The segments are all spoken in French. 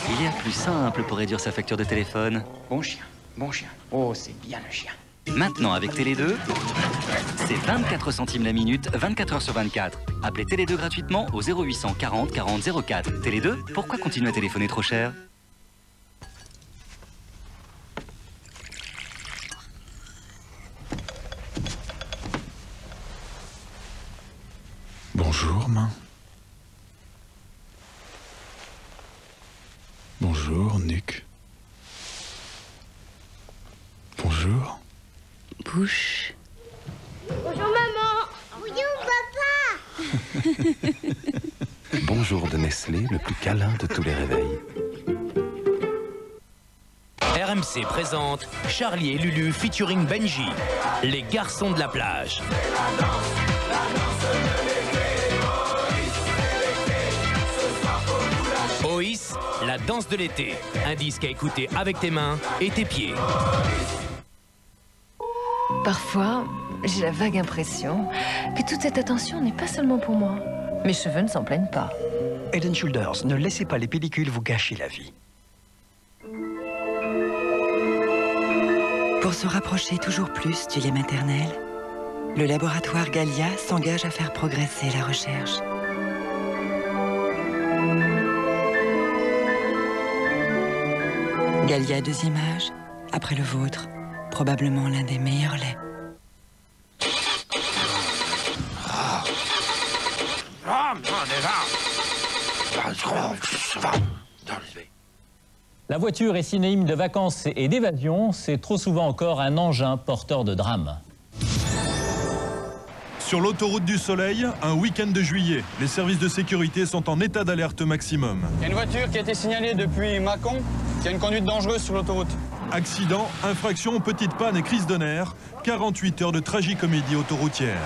Il y a plus simple pour réduire sa facture de téléphone. Bon chien, bon chien. Oh, c'est bien le chien. Maintenant, avec Télé2, c'est 24 centimes la minute, 24 heures sur 24. Appelez Télé2 gratuitement au 0800 40 40 04. Télé2, pourquoi continuer à téléphoner trop cher? Bonjour, main. Bonjour, nuque. Bonjour. Bouche. Bonjour maman. Bonjour papa. Bonjour de Nestlé, le plus câlin de tous les réveils. RMC présente Charlie et Lulu featuring Benji, les garçons de la plage. Oïs, la danse de l'été. Un disque à écouter avec tes mains et tes pieds. Parfois, j'ai la vague impression que toute cette attention n'est pas seulement pour moi. Mes cheveux ne s'en plaignent pas. Head & Shoulders, ne laissez pas les pellicules vous gâcher la vie. Pour se rapprocher toujours plus du lait maternel, le laboratoire Gallia s'engage à faire progresser la recherche. Gallia 2 images, après le vôtre, probablement l'un des meilleurs laits. La voiture est synonyme de vacances et d'évasion, c'est trop souvent encore un engin porteur de drame. Sur l'autoroute du Soleil, un week-end de juillet, les services de sécurité sont en état d'alerte maximum. Il y a une voiture qui a été signalée depuis Mâcon, qui a une conduite dangereuse sur l'autoroute. Accident, infraction, petite panne et crise de nerfs, 48 heures de tragicomédie autoroutière.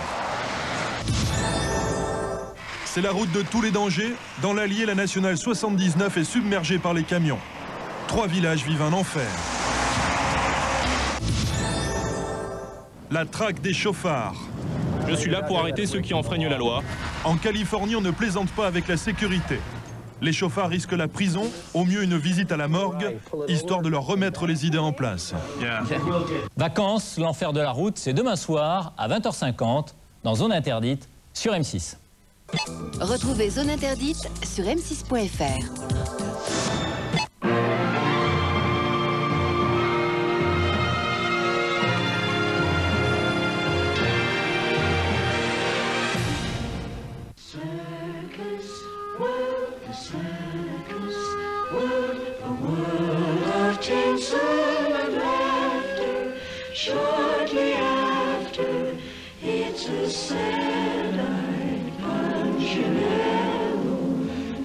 C'est la route de tous les dangers. Dans l'Allier, la nationale 79 est submergée par les camions. 3 villages vivent un enfer. La traque des chauffards. Je suis là pour arrêter ceux qui enfreignent la loi. En Californie, on ne plaisante pas avec la sécurité. Les chauffards risquent la prison, au mieux une visite à la morgue, histoire de leur remettre les idées en place. Vacances, l'enfer de la route, c'est demain soir à 20h50 dans Zone Interdite sur M6. Retrouvez Zone Interdite sur m6.fr. Shortly after, it's a sad night, Punchinello.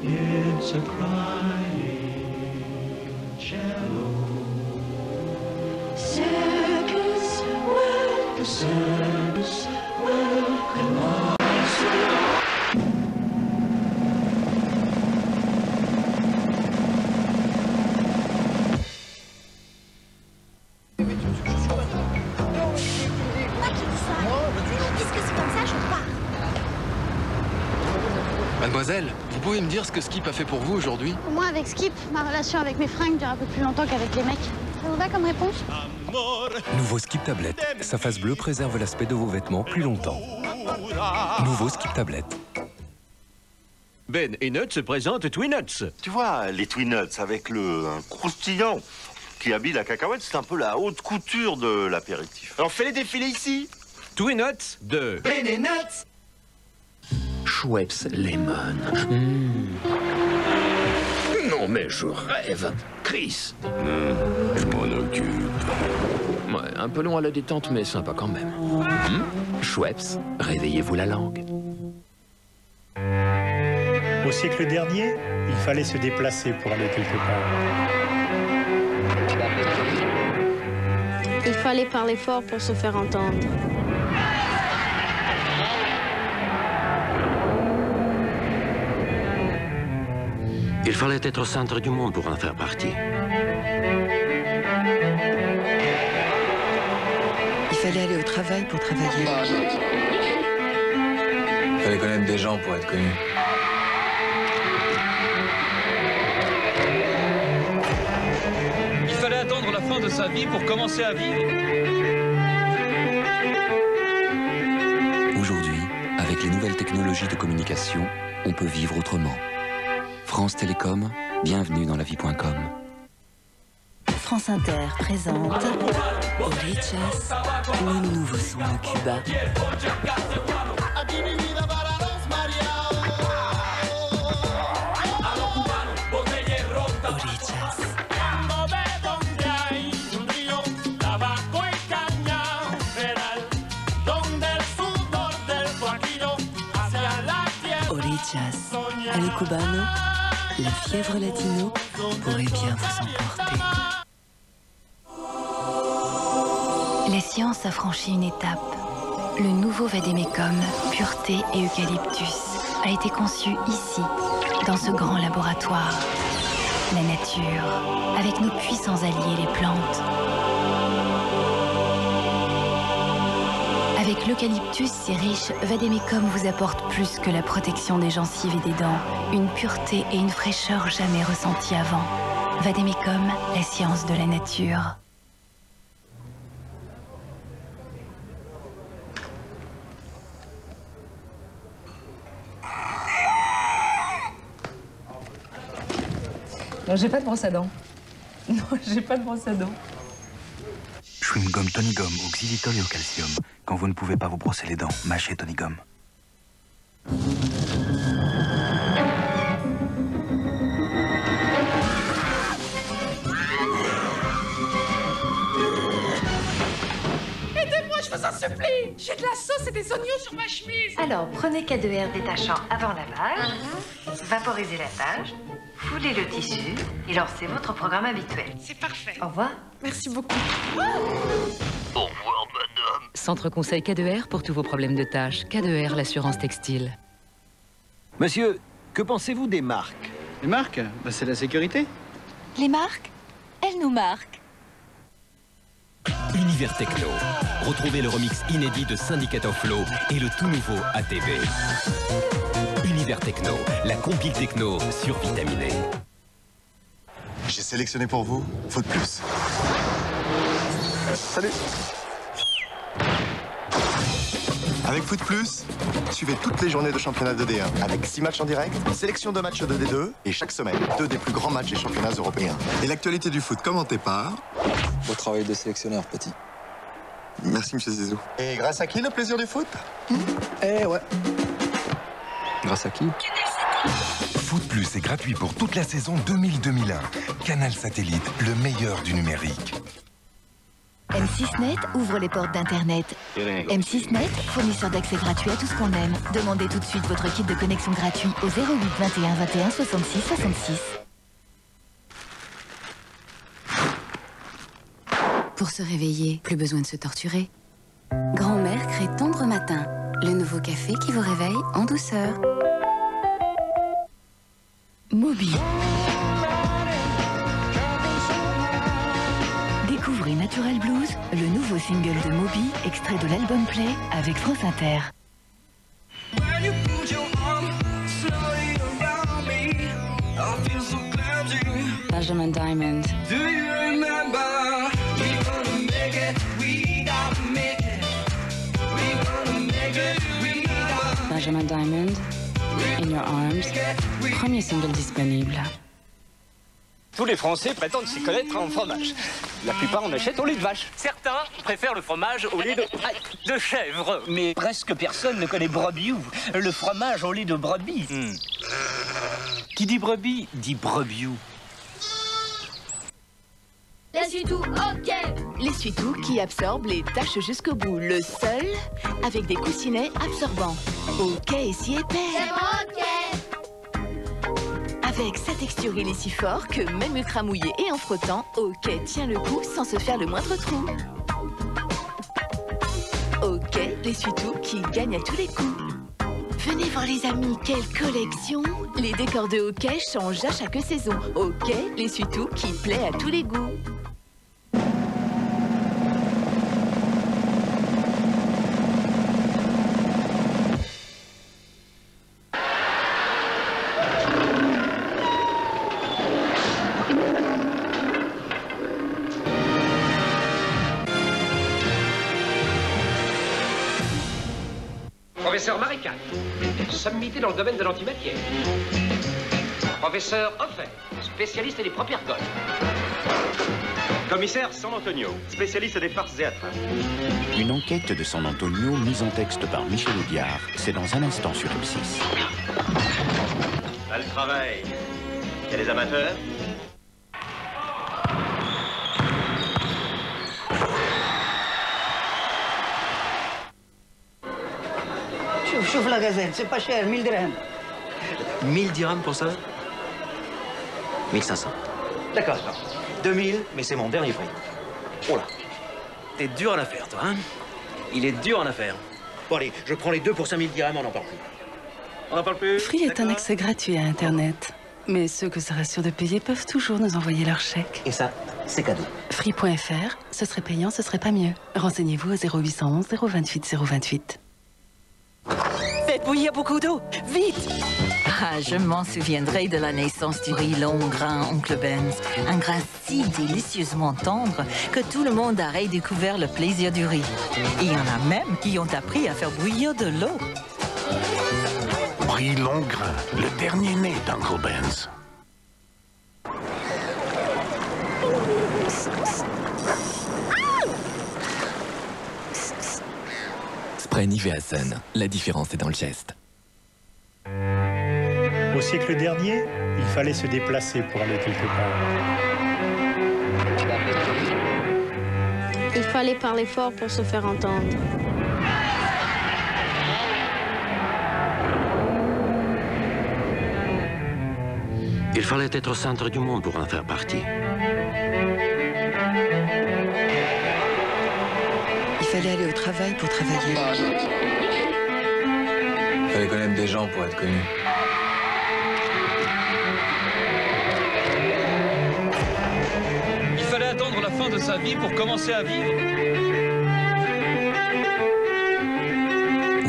It's a crying cello. Circus, world, the circus, world, come on. Mademoiselle, vous pouvez me dire ce que Skip a fait pour vous aujourd'hui? Moi, avec Skip, ma relation avec mes fringues dure un peu plus longtemps qu'avec les mecs. Ça vous va comme réponse? Nouveau Skip Tablette. Sa face bleue préserve l'aspect de vos vêtements plus longtemps. Nouveau Skip Tablette. Ben et Nuts se présentent Twinuts. Tu vois, les Twinuts avec le croustillant qui habille la cacahuète, c'est un peu la haute couture de l'apéritif. Alors fais-les défiler ici. Twinuts de Ben et Nuts. Schweppes Lemon. Non mais je rêve. Chris. Je m'en occupe. Ouais, un peu long à la détente, mais sympa quand même. Schweppes, réveillez-vous la langue. Au siècle dernier, il fallait se déplacer pour aller quelque part. Il fallait parler fort pour se faire entendre. Il fallait être au centre du monde pour en faire partie. Il fallait aller au travail pour travailler. connaître des gens pour être connu. Il fallait attendre la fin de sa vie pour commencer à vivre. Aujourd'hui, avec les nouvelles technologies de communication, on peut vivre autrement. France Télécom, bienvenue dans lavie.com. France Inter présente Orichas, le nouveau son de Cuba. Orichas. Orichas, al cubano, la fièvre latino pourrait bien vous emporter. La science a franchi une étape. Le nouveau Vademecum, pureté et eucalyptus, a été conçu ici, dans ce grand laboratoire. La nature, avec nos puissants alliés les plantes. Avec l'eucalyptus si riche, Vademecum vous apporte plus que la protection des gencives et des dents, une pureté et une fraîcheur jamais ressenties avant. Vademecum, la science de la nature. Non, j'ai pas de brosse à dents. Non, j'ai pas de brosse à dents. Chewing Gum Tony Gum au xylitol et au calcium. Quand vous ne pouvez pas vous brosser les dents, mâchez Tony Gum. Aidez-moi, je vous en supplie. J'ai de la sauce et des oignons sur ma chemise. Alors, prenez K2R détachant avant lavage, vaporisez la tâche, foulez le tissu et lancez votre programme habituel. C'est parfait. Au revoir. Merci beaucoup. Au revoir, madame. Centre conseil K2R pour tous vos problèmes de tâches. K2R, l'assurance textile. Monsieur, que pensez-vous des marques? Les marques? C'est la sécurité. Les marques, elles nous marquent. Univers Techno. Retrouvez le remix inédit de Syndicate of Law et le tout nouveau ATV. Univers Techno, la compile techno survitaminée. J'ai sélectionné pour vous Foot Plus. Salut. Avec Foot Plus, suivez toutes les journées de championnat de D1 avec 6 matchs en direct, sélection de matchs de D2 et chaque semaine, 2 des plus grands matchs des championnats européens. Et l'actualité du foot commentée par... Beau travail de sélectionneur, petit. Merci, monsieur Zizou. Et grâce à qui le plaisir du foot? Eh ouais. Grâce à qui? Foot Plus est gratuit pour toute la saison 2000-2001. Canal Satellite, le meilleur du numérique. M6net ouvre les portes d'Internet. M6net, fournisseur d'accès gratuit à tout ce qu'on aime. Demandez tout de suite votre kit de connexion gratuit au 08 21 21 66 66. Pour se réveiller, plus besoin de se torturer. Grand-mère crée Tendre Matin, le nouveau café qui vous réveille en douceur. Moby. Découvrez Natural Blues, le nouveau single de Moby, extrait de l'album Play avec France Inter. Benjamin Diamond. Do you remember? We gonna make it. We gotta make it. We gonna make it. We gotta Benjamin Diamond. In Your Arms. Premier single disponible. Tous les Français prétendent s'y connaître en fromage. La plupart en achètent au lait de vache. Certains préfèrent le fromage au lait de chèvre. Mais presque personne ne connaît brebis, le fromage au lait de brebis. Qui dit brebis dit brebiou. L'essuie-tout, ok. L'essuie-tout qui absorbe les taches jusqu'au bout. Le seul avec des coussinets absorbants. Ok et si épais. C'est bon, ok. Avec sa texture, il est si fort que même ultra mouillé et en frottant, ok tient le coup sans se faire le moindre trou. Ok, l'essuie-tout qui gagne à tous les coups. Venez voir les amis, quelle collection! Les décors de hockey changent à chaque saison. Ok, l'essuie-tout qui plaît à tous les goûts. Professeur Maricat, sommité dans le domaine de l'antimatière. Professeur Hoffert, spécialiste des propergoles. Commissaire San Antonio, spécialiste des farces théâtrales. Une enquête de San Antonio mise en texte par Michel Audiard. C'est dans un instant sur M6. Là, le travail. Il y a des amateurs. Chouf la gazelle, c'est pas cher, 1000 dirhams. 1000 dirhams pour ça 1500. D'accord, 2000, mais c'est mon dernier prix. Oh là. T'es dur en affaires, toi, hein? Il est dur en affaires. Bon, allez, je prends les deux pour 5000 dirhams, on n'en parle plus. On n'en parle plus? Free est un accès gratuit à Internet. Mais ceux que ça reste sûr de payer peuvent toujours nous envoyer leur chèque. Et ça, c'est cadeau. Free.fr, ce serait payant, ce serait pas mieux. Renseignez-vous au 0811 028 028. Faites bouillir beaucoup d'eau, vite! Ah, je m'en souviendrai de la naissance du riz long grain Oncle Ben's. Un grain si délicieusement tendre que tout le monde a redécouvert le plaisir du riz. Il y en a même qui ont appris à faire bouillir de l'eau. Riz long grain, le dernier né d'Uncle Ben's. Spray Nivea Sun, la différence est dans le geste. Au siècle dernier, il fallait se déplacer pour aller quelque part. Il fallait parler fort pour se faire entendre. Il fallait être au centre du monde pour en faire partie. Il fallait aller au travail pour travailler. Il fallait connaître des gens pour être connu. Il fallait attendre la fin de sa vie pour commencer à vivre.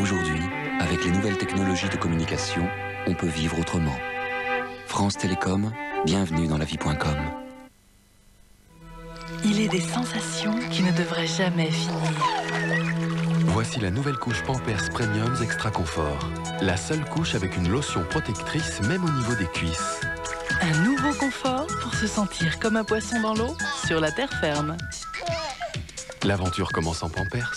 Aujourd'hui, avec les nouvelles technologies de communication, on peut vivre autrement. France Télécom, bienvenue dans lavie.com. Il est des sensations qui ne devraient jamais finir. Voici la nouvelle couche Pampers Premiums Extra Confort. La seule couche avec une lotion protectrice même au niveau des cuisses. Un nouveau confort pour se sentir comme un poisson dans l'eau sur la terre ferme. L'aventure commence en Pampers.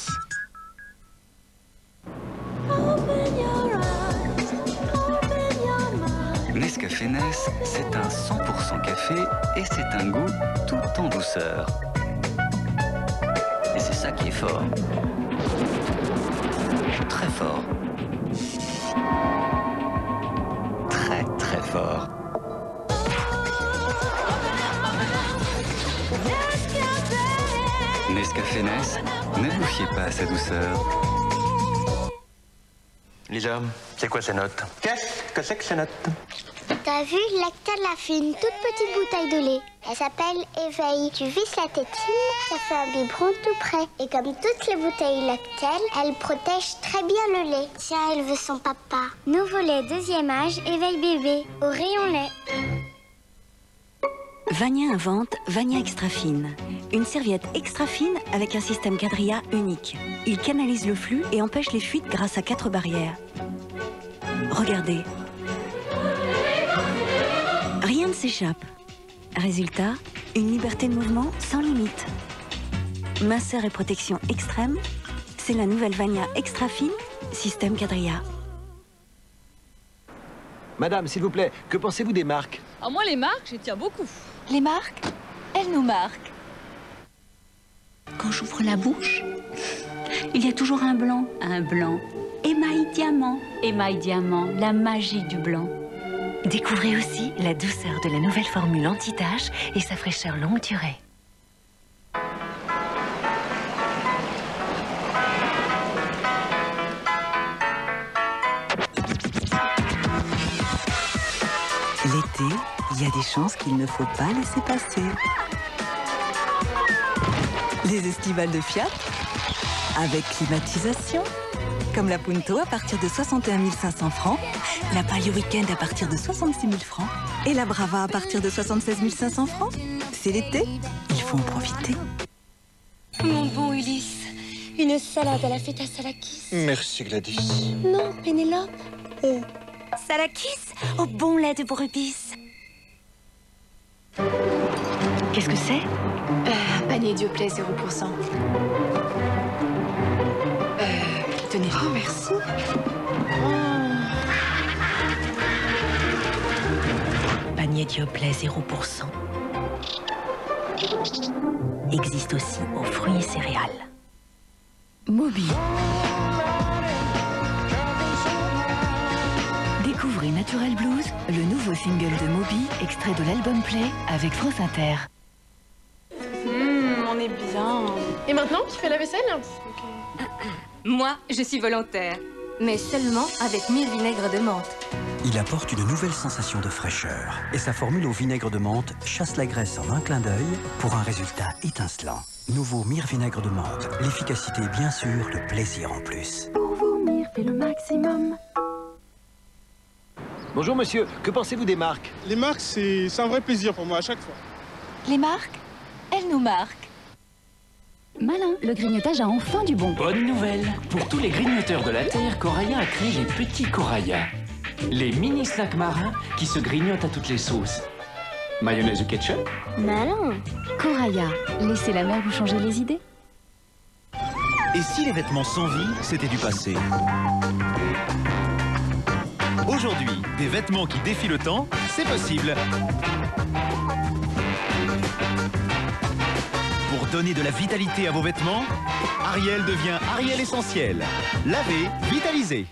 Nescafé Ness, c'est un 100% café et c'est un goût tout en douceur. Et c'est ça qui est fort. Très fort. Très très fort. Nescafé Ness, ne vous fiez pas à sa douceur. Lisa, c'est quoi ces notes? Qu'est-ce que c'est que ces notes? T'as vu, Lactal a fait une toute petite bouteille de lait. Elle s'appelle Éveil. Tu visses la tétine, ça fait un biberon tout près. Et comme toutes les bouteilles Lactal, elle protège très bien le lait. Tiens, elle veut son papa. Nouveau lait deuxième âge, Éveil bébé, au rayon lait. Vania invente Vania Extra Fine. Une serviette extra fine avec un système quadrilla unique. Il canalise le flux et empêche les fuites grâce à 4 barrières. Regardez. Rien ne s'échappe. Résultat, une liberté de mouvement sans limite. Minceur et protection extrême, c'est la nouvelle Vania Extra Fine, système quadrilla. Madame, s'il vous plaît, que pensez-vous des marques? Alors moi, les marques, j'y tiens beaucoup. Les marques, elles nous marquent. Quand j'ouvre la bouche, il y a toujours un blanc. Un blanc. Émail diamant. Émail diamant, la magie du blanc. Découvrez aussi la douceur de la nouvelle formule anti-tache et sa fraîcheur longue durée. L'été, il y a des chances qu'il ne faut pas laisser passer. Les estivales de Fiat, avec climatisation, comme la Punto à partir de 61 500 francs, la Palio Weekend à partir de 66 000 francs et la Brava à partir de 76 500 francs. C'est l'été, il faut en profiter. Mon bon Ulysse, Une salade à la feta Salakis. Merci, Gladys. Non, Pénélope. Oh. Salakis au bon lait de brebis. Qu'est-ce que c'est? Panier Dioplait 0%. Tenez. Oh, merci. Panier Dioplait 0%. Existe aussi aux fruits et céréales. Moby. Découvrez Natural Blues, le nouveau single de Moby, extrait de l'album Play avec France Inter. On est bien. Et maintenant, qui fait la vaisselle? Moi, je suis volontaire, mais seulement avec myrrhe vinaigre de menthe. Il apporte une nouvelle sensation de fraîcheur et sa formule au vinaigre de menthe chasse la graisse en un clin d'œil pour un résultat étincelant. Nouveau myrrhe vinaigre de menthe, l'efficacité bien sûr, le plaisir en plus. Pour vous, myrrhe fait le maximum. Bonjour monsieur, que pensez-vous des marques? Les marques, c'est un vrai plaisir pour moi à chaque fois. Les marques, elles nous marquent. Malin, le grignotage a enfin du bon. Bonne nouvelle! Pour tous les grignoteurs de la Terre, Coraya a créé les petits Coraya. Les mini snacks marins qui se grignotent à toutes les sauces. Mayonnaise ou ketchup? Malin. Coraya, laissez la mer vous changer les idées. Et si les vêtements sans vie, c'était du passé? Aujourd'hui, des vêtements qui défient le temps, c'est possible. Pour donner de la vitalité à vos vêtements, Ariel devient Ariel Essentiel. Laver, vitaliser.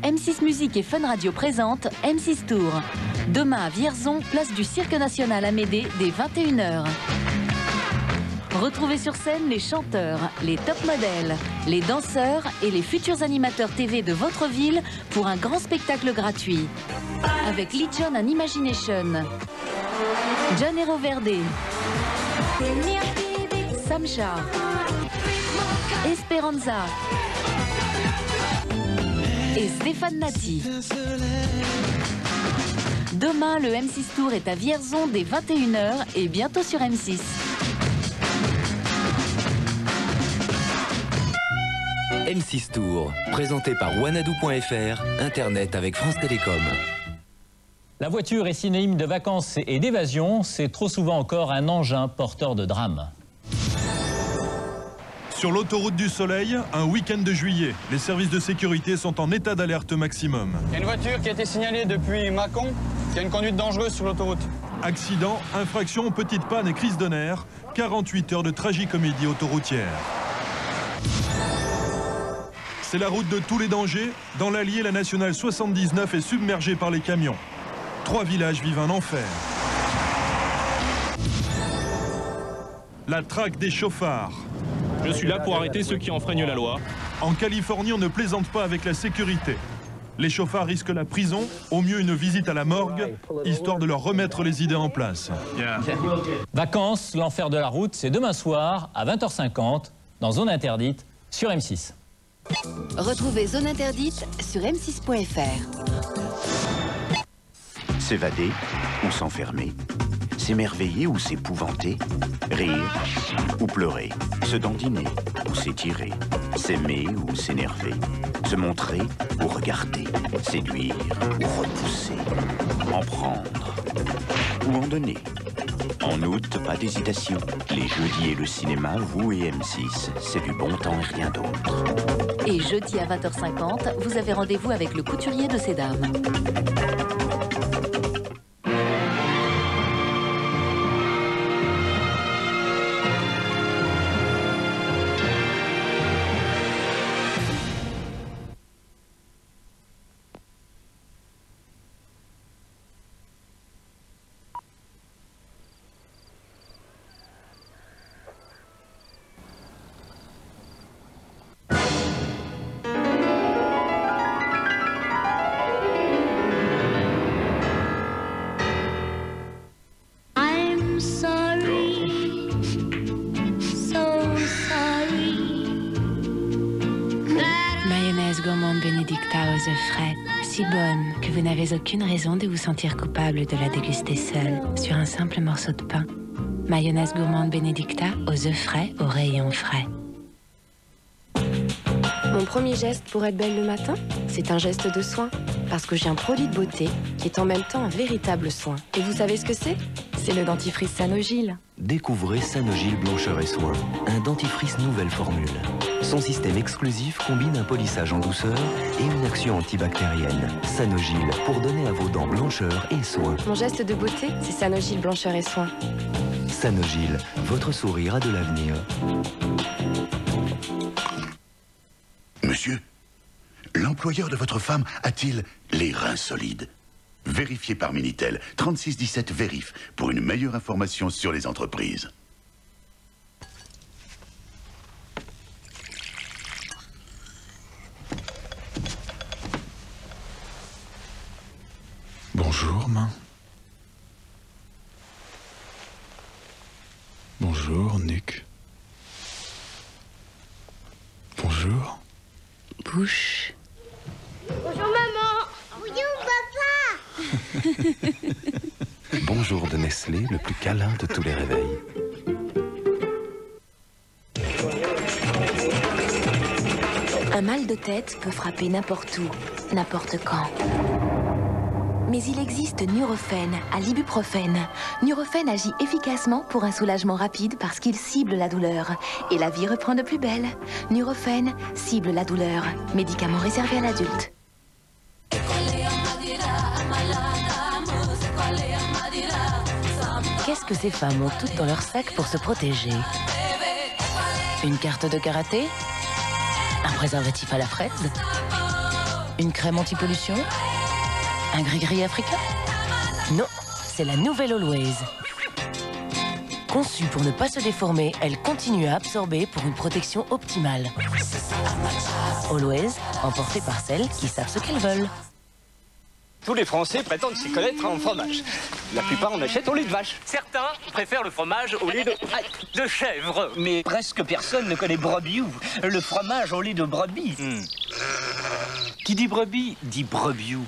M6 Musique et Fun Radio présente M6 Tour. Demain à Vierzon, place du Cirque National Amédée dès 21h. Retrouvez sur scène les chanteurs, les top modèles, les danseurs et les futurs animateurs TV de votre ville pour un grand spectacle gratuit. Avec Legion and Imagination, Janeiro Verde, Samcha, Esperanza et Stéphane Nati. Demain, le M6 Tour est à Vierzon dès 21h et bientôt sur M6. M6 Tour, présenté par wanadoo.fr, Internet avec France Télécom. La voiture est synonyme de vacances et d'évasion, c'est trop souvent encore un engin porteur de drame. Sur l'autoroute du Soleil, un week-end de juillet, les services de sécurité sont en état d'alerte maximum. Il y a une voiture qui a été signalée depuis Mâcon, qui a une conduite dangereuse sur l'autoroute. Accident, infraction, petite panne et crise de nerfs, 48 heures de tragicomédie autoroutière. C'est la route de tous les dangers. Dans l'Allier, la nationale 79 est submergée par les camions. 3 villages vivent un enfer. La traque des chauffards. Je suis là pour arrêter ceux qui enfreignent la loi. En Californie, on ne plaisante pas avec la sécurité. Les chauffards risquent la prison, au mieux une visite à la morgue, histoire de leur remettre les idées en place. Vacances, l'enfer de la route, c'est demain soir à 20h50 dans Zone Interdite sur M6. Retrouvez Zone Interdite sur m6.fr. S'évader ou s'enfermer, s'émerveiller ou s'épouvanter, rire ou pleurer, se dandiner ou s'étirer, s'aimer ou s'énerver, se montrer ou regarder, séduire ou repousser, en prendre ou en donner. En août, pas d'hésitation. Les jeudis et le cinéma, vous et M6, c'est du bon temps et rien d'autre. Et jeudi à 20h50, vous avez rendez-vous avec le couturier de ces dames. Mayonnaise gourmande Benedicta aux œufs frais. si bonne que vous n'avez aucune raison de vous sentir coupable de la déguster seule sur un simple morceau de pain. Mayonnaise gourmande Benedicta aux œufs frais, aux rayons frais. Mon premier geste pour être belle le matin, c'est un geste de soin. Parce que j'ai un produit de beauté qui est en même temps un véritable soin. Et vous savez ce que c'est? C'est le dentifrice Sanogyl. Découvrez Sanogyl Blancheur et Soin, un dentifrice nouvelle formule. Son système exclusif combine un polissage en douceur et une action antibactérienne. Sanogyl, pour donner à vos dents blancheur et soin. Mon geste de beauté, c'est Sanogyl Blancheur et Soin. Sanogyl, votre sourire a de l'avenir. Monsieur, l'employeur de votre femme a-t-il les reins solides? Vérifiez par Minitel 3617 Vérif pour une meilleure information sur les entreprises. Bonjour, main. Bonjour, nuque. Bonjour. Bouche. Bonjour maman. Bonjour papa. Bonjour de Nestlé, le plus câlin de tous les réveils. Un mal de tête peut frapper n'importe où, n'importe quand. Mais il existe Nurofen à l'ibuprofène. Nurofen agit efficacement pour un soulagement rapide parce qu'il cible la douleur. Et la vie reprend de plus belle. Nurofen cible la douleur. Médicament réservé à l'adulte. Qu'est-ce que ces femmes ont toutes dans leur sac pour se protéger? Une carte de karaté? Un préservatif à la fraise? Une crème anti-pollution? Un gris-gris africain? Non, c'est la nouvelle Always. Conçue pour ne pas se déformer, elle continue à absorber pour une protection optimale. Always, emportée par celles qui savent ce qu'elles veulent. Tous les Français prétendent s'y connaître en fromage. La plupart en achètent au lait de vache. Certains préfèrent le fromage au lait de chèvre. Mais presque personne ne connaît brebis, le fromage au lait de brebis. Qui dit brebis dit brebiou.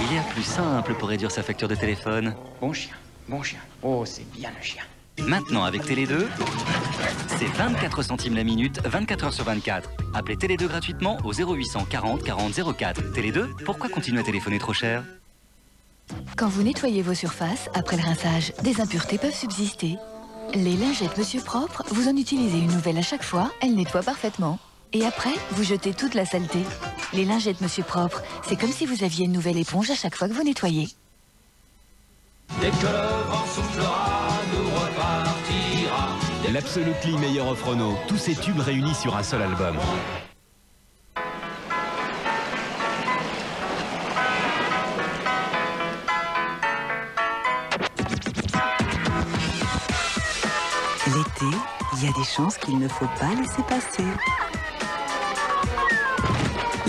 Il y a plus simple pour réduire sa facture de téléphone. Bon chien, bon chien. Oh, c'est bien le chien. Maintenant, avec Télé 2, c'est 24 centimes la minute, 24 heures sur 24. Appelez Télé 2 gratuitement au 0800 40 40 04. Télé 2, pourquoi continuer à téléphoner trop cher? Quand vous nettoyez vos surfaces, après le rinçage, des impuretés peuvent subsister. Les lingettes Monsieur Propre, vous en utilisez une nouvelle à chaque fois, elles nettoient parfaitement. Et après, vous jetez toute la saleté. Les lingettes Monsieur Propre, c'est comme si vous aviez une nouvelle éponge à chaque fois que vous nettoyez. Dès que le vent soufflera, nous repartira. L'Absolutely meilleure offre Renault. Tous ces tubes réunis sur un seul album. L'été, il y a des chances qu'il ne faut pas laisser passer.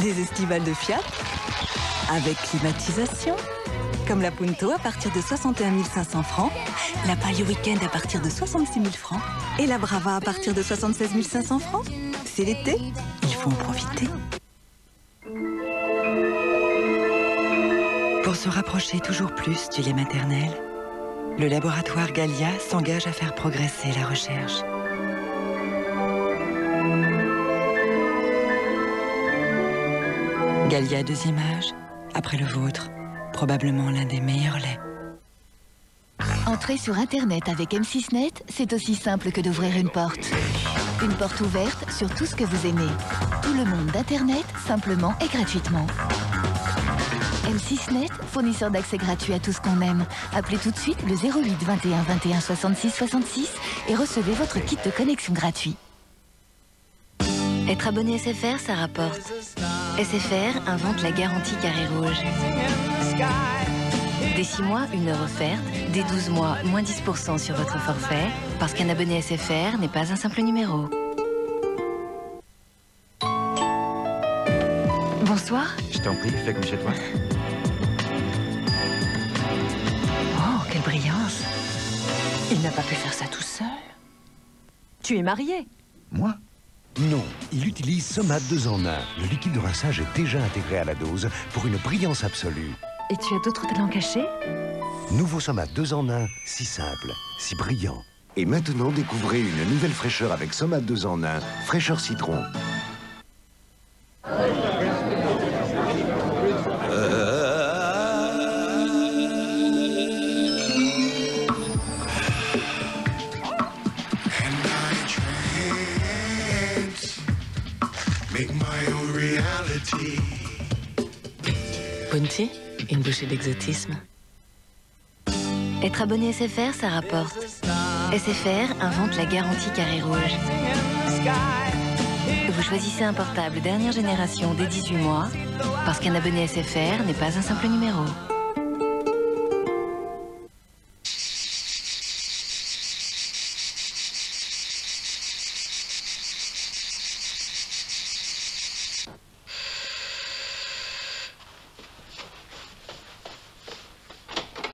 Les estivales de Fiat, avec climatisation. Comme la Punto à partir de 61 500 francs, la Palio Weekend à partir de 66 000 francs et la Brava à partir de 76 500 francs. C'est l'été, il faut en profiter. Pour se rapprocher toujours plus du lait maternel, le laboratoire Gallia s'engage à faire progresser la recherche. Gallia 2 images, après le vôtre, probablement l'un des meilleurs laits. Entrer sur Internet avec M6net, c'est aussi simple que d'ouvrir une porte. Une porte ouverte sur tout ce que vous aimez. Tout le monde d'Internet, simplement et gratuitement. M6net, fournisseur d'accès gratuit à tout ce qu'on aime. Appelez tout de suite le 08 21 21 66 66 et recevez votre kit de connexion gratuit. Être abonné SFR, ça rapporte. SFR invente la garantie carré rouge. Dès 6 mois, 1 heure offerte. Dès 12 mois, moins 10% sur votre forfait. Parce qu'un abonné SFR n'est pas un simple numéro. t'asseoir? Je t'en prie, fais comme chez toi. Oh, quelle brillance! Il n'a pas pu faire ça tout seul. Tu es marié? Moi? Non, il utilise Somat 2 en 1. Le liquide de rinçage est déjà intégré à la dose pour une brillance absolue. Et tu as d'autres talents cachés? Nouveau Somat 2 en 1, si simple, si brillant. Et maintenant, découvrez une nouvelle fraîcheur avec Somat 2 en 1, fraîcheur citron. Bounty, une bouchée d'exotisme. Être abonné SFR, ça rapporte. SFR invente la garantie carré rouge. Vous choisissez un portable dernière génération dès 18 mois, parce qu'un abonné SFR n'est pas un simple numéro.